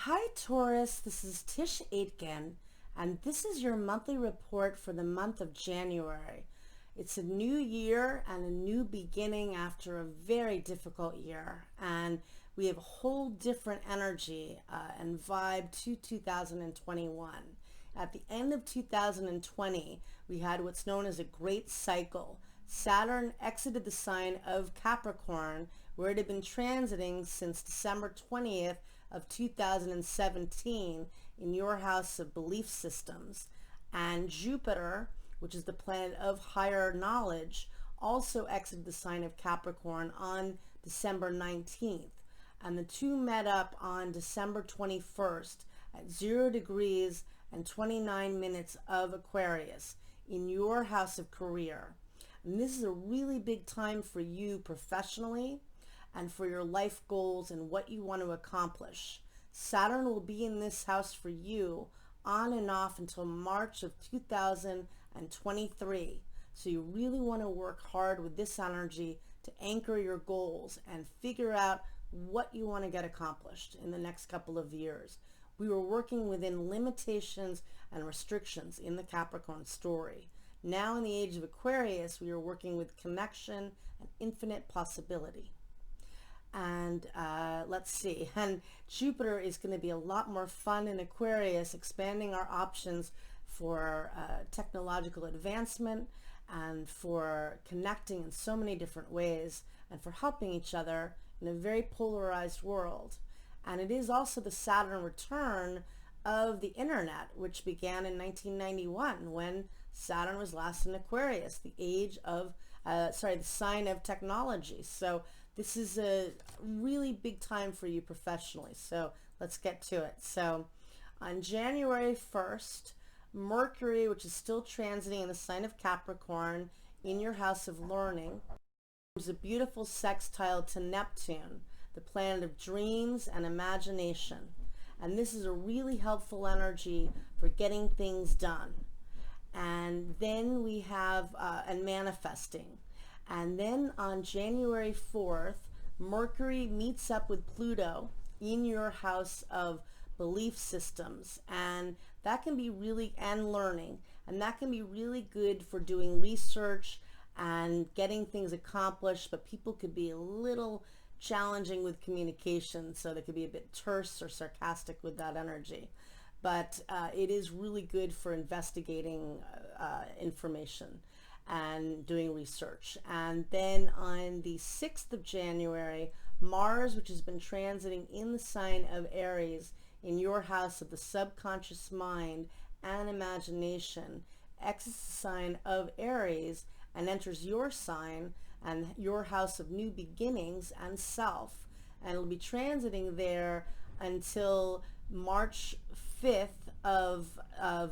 Hi Taurus, this is Tisch Aitken, and this is your monthly report for the month of January. It's a new year and a new beginning after a very difficult year, and we have a whole different energy and vibe to 2021. At the end of 2020, we had what's known as a great cycle. Saturn exited the sign of Capricorn, where it had been transiting since December 20th of 2017 in your house of belief systems. And Jupiter, which is the planet of higher knowledge, also exited the sign of Capricorn on December 19th. And the two met up on December 21st at 0 degrees and 29 minutes of Aquarius in your house of career. And this is a really big time for you professionally and for your life goals and what you want to accomplish. Saturn will be in this house for you on and off until March of 2023. So you really want to work hard with this energy to anchor your goals and figure out what you want to get accomplished in the next couple of years. We were working within limitations and restrictions in the Capricorn story. Now in the age of Aquarius, we are working with connection and infinite possibility. And let's see, and Jupiter is going to be a lot more fun in Aquarius, expanding our options for technological advancement and for connecting in so many different ways and for helping each other in a very polarized world. And it is also the Saturn return of the internet, which began in 1991 when Saturn was last in Aquarius, the age of, the sign of technology. So this is a really big time for you professionally. So let's get to it. So on January 1st, Mercury, which is still transiting in the sign of Capricorn in your house of learning, is a beautiful sextile to Neptune, the planet of dreams and imagination. And this is a really helpful energy for getting things done. And then we have, and manifesting. And then on January 4th, Mercury meets up with Pluto in your house of belief systems. And that can be really, and learning, and that can be really good for doing research and getting things accomplished, but people could be a little challenging with communication, so they could be a bit terse or sarcastic with that energy. But it is really good for investigating information and doing research. And then on the 6th of January, Mars, which has been transiting in the sign of Aries in your house of the subconscious mind and imagination, exits the sign of Aries and enters your sign and your house of new beginnings and self. And it'll be transiting there until March 5th of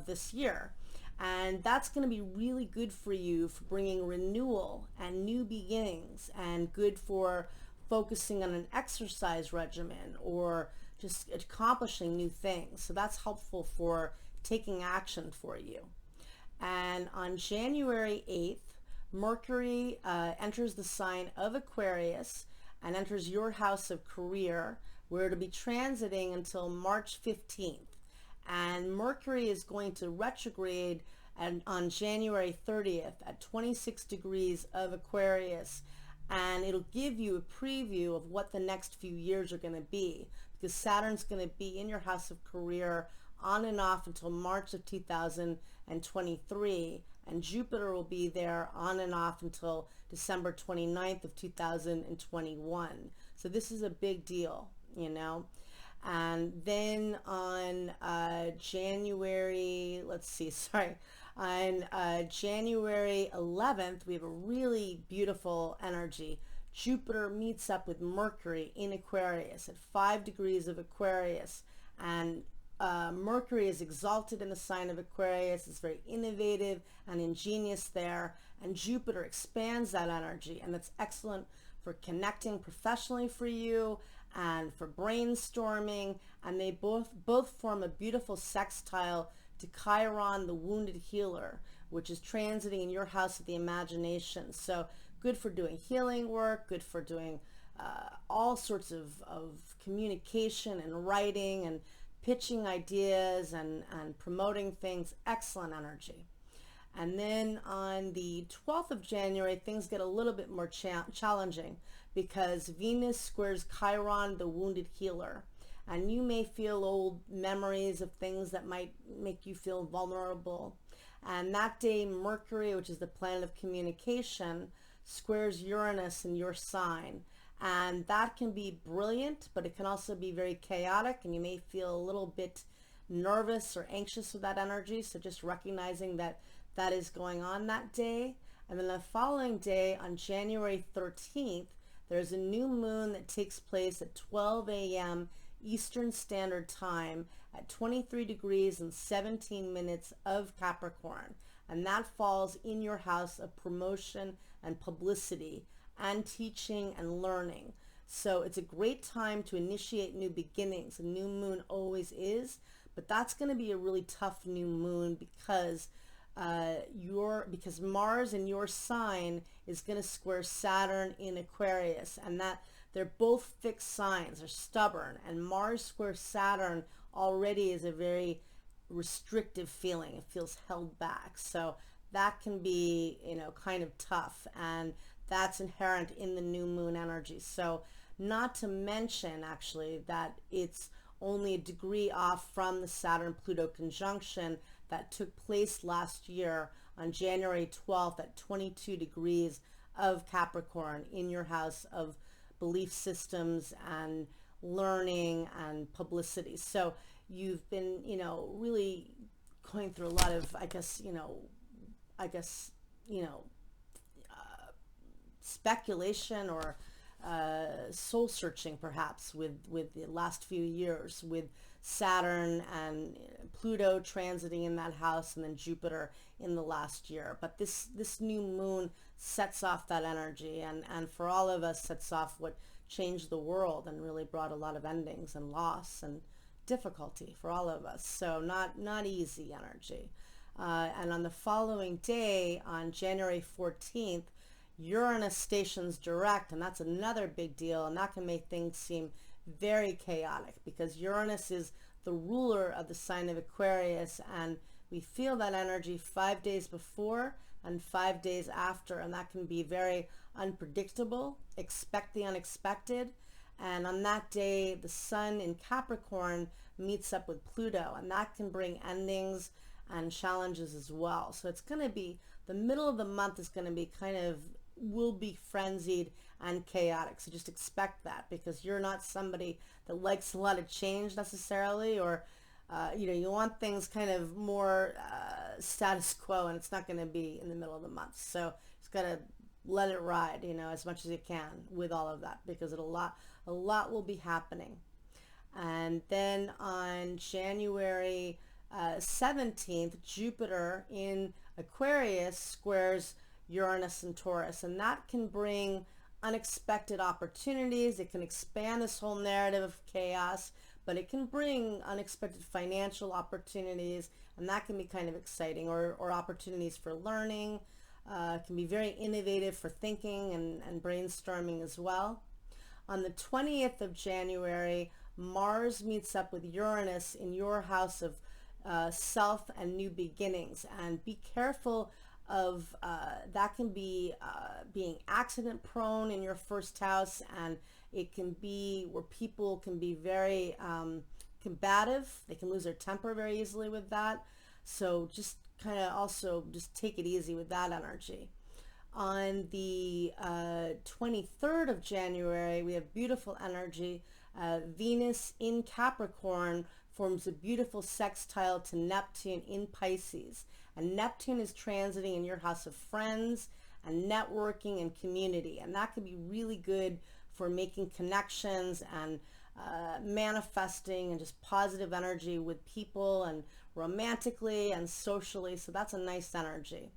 this year. And that's going to be really good for you for bringing renewal and new beginnings, and good for focusing on an exercise regimen or just accomplishing new things. So that's helpful for taking action for you. And on January 8th, Mercury enters the sign of Aquarius and enters your house of career, where it'll be transiting until March 15th. And Mercury is going to retrograde on January 30th at 26 degrees of Aquarius, and it'll give you a preview of what the next few years are going to be, because Saturn's going to be in your house of career on and off until March of 2023, and Jupiter will be there on and off until December 29th of 2021. So this is a big deal, you know. And then on January 11th, we have a really beautiful energy. Jupiter meets up with Mercury in Aquarius at 5 degrees of Aquarius, and Mercury is exalted in the sign of Aquarius. It's very innovative and ingenious there, and Jupiter expands that energy, and that's excellent for connecting professionally for you and for brainstorming. And they both form a beautiful sextile to Chiron, the wounded healer, which is transiting in your house of the imagination. So good for doing healing work, good for doing all sorts of communication and writing and pitching ideas and promoting things. Excellent energy. And then on the 12th of January, things get a little bit more challenging because Venus squares Chiron, the wounded healer. And you may feel old memories of things that might make you feel vulnerable. And that day, Mercury, which is the planet of communication, squares Uranus in your sign. And that can be brilliant, but it can also be very chaotic, and you may feel a little bit nervous or anxious with that energy. So just recognizing that that is going on that day. And then the following day, on January 13th, there's a new moon that takes place at 12 a.m. Eastern Standard Time at 23 degrees and 17 minutes of Capricorn. And that falls in your house of promotion and publicity and teaching and learning. So it's a great time to initiate new beginnings. A new moon always is, but that's going to be a really tough new moon because Mars in your sign is going to square Saturn in Aquarius, and that they're both fixed signs. They're stubborn, and Mars square Saturn already is a very restrictive feeling. It feels held back, so that can be, kind of tough, and that's inherent in the new moon energy. So not to mention actually that it's only a degree off from the Saturn-Pluto conjunction that took place last year on January 12th at 22 degrees of Capricorn in your house of belief systems and learning and publicity. So you've been, really going through a lot of, speculation or soul searching perhaps with the last few years, with Saturn and Pluto transiting in that house, and then Jupiter in the last year. But this new moon sets off that energy, and for all of us sets off what changed the world and really brought a lot of endings and loss and difficulty for all of us. So not easy energy. And on the following day, on January 14th, Uranus stations direct, and that's another big deal, and that can make things seem very chaotic because Uranus is the ruler of the sign of Aquarius, and we feel that energy 5 days before and 5 days after, and that can be very unpredictable. Expect the unexpected. And on that day, the sun in Capricorn meets up with Pluto, and that can bring endings and challenges as well. So it's going to be, the middle of the month is going to be will be frenzied and chaotic. So just expect that, because you're not somebody that likes a lot of change necessarily, or you want things kind of more status quo, and it's not going to be in the middle of the month. So just got to let it ride, as much as you can with all of that, because a lot will be happening. And then on January 17th, Jupiter in Aquarius squares Uranus and Taurus, and that can bring unexpected opportunities. It can expand this whole narrative of chaos, but it can bring unexpected financial opportunities, and that can be kind of exciting, or opportunities for learning. Can be very innovative for thinking and brainstorming as well. On the 20th of January, Mars meets up with Uranus in your house of self and new beginnings, and be careful of that can be being accident prone in your first house, and it can be where people can be very combative. They can lose their temper very easily with that. So just kind of also just take it easy with that energy. On the 23rd of January, we have beautiful energy. Venus in Capricorn forms a beautiful sextile to Neptune in Pisces. And Neptune is transiting in your house of friends and networking and community. And that could be really good for making connections and manifesting and just positive energy with people, and romantically and socially. So that's a nice energy.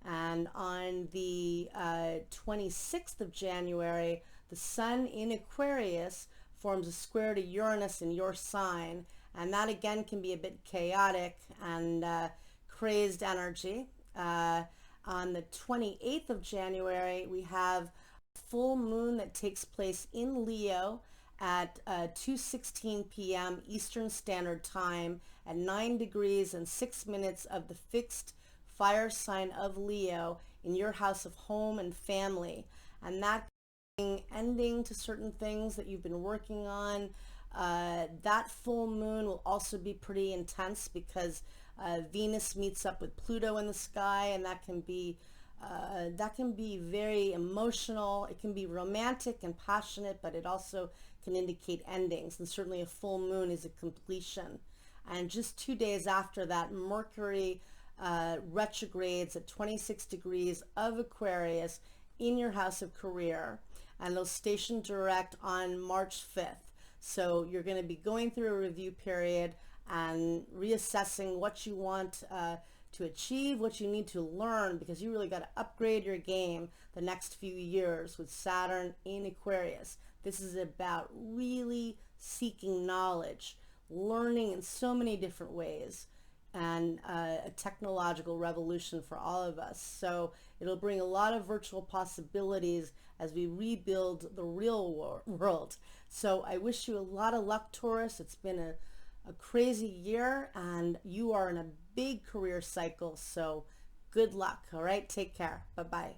And on the 26th of January, the sun in Aquarius forms a square to Uranus in your sign. And that again can be a bit chaotic and crazed energy. On the 28th of January, we have a full moon that takes place in Leo at 2:16 p.m. Eastern Standard Time at 9 degrees and 6 minutes of the fixed fire sign of Leo in your house of home and family. And that ending to certain things that you've been working on. That full moon will also be pretty intense because Venus meets up with Pluto in the sky, and that can be very emotional. It can be romantic and passionate, but it also can indicate endings, and certainly a full moon is a completion. And just 2 days after that, Mercury retrogrades at 26 degrees of Aquarius in your house of career, and they'll station direct on March 5th. So you're going to be going through a review period and reassessing what you want to achieve, what you need to learn, because you really got to upgrade your game the next few years with Saturn in Aquarius. This is about really seeking knowledge, learning in so many different ways, and a technological revolution for all of us. So it'll bring a lot of virtual possibilities as we rebuild the real world. So I wish you a lot of luck, Taurus. It's been a crazy year, and you are in a big career cycle. So good luck. All right, take care. Bye-bye.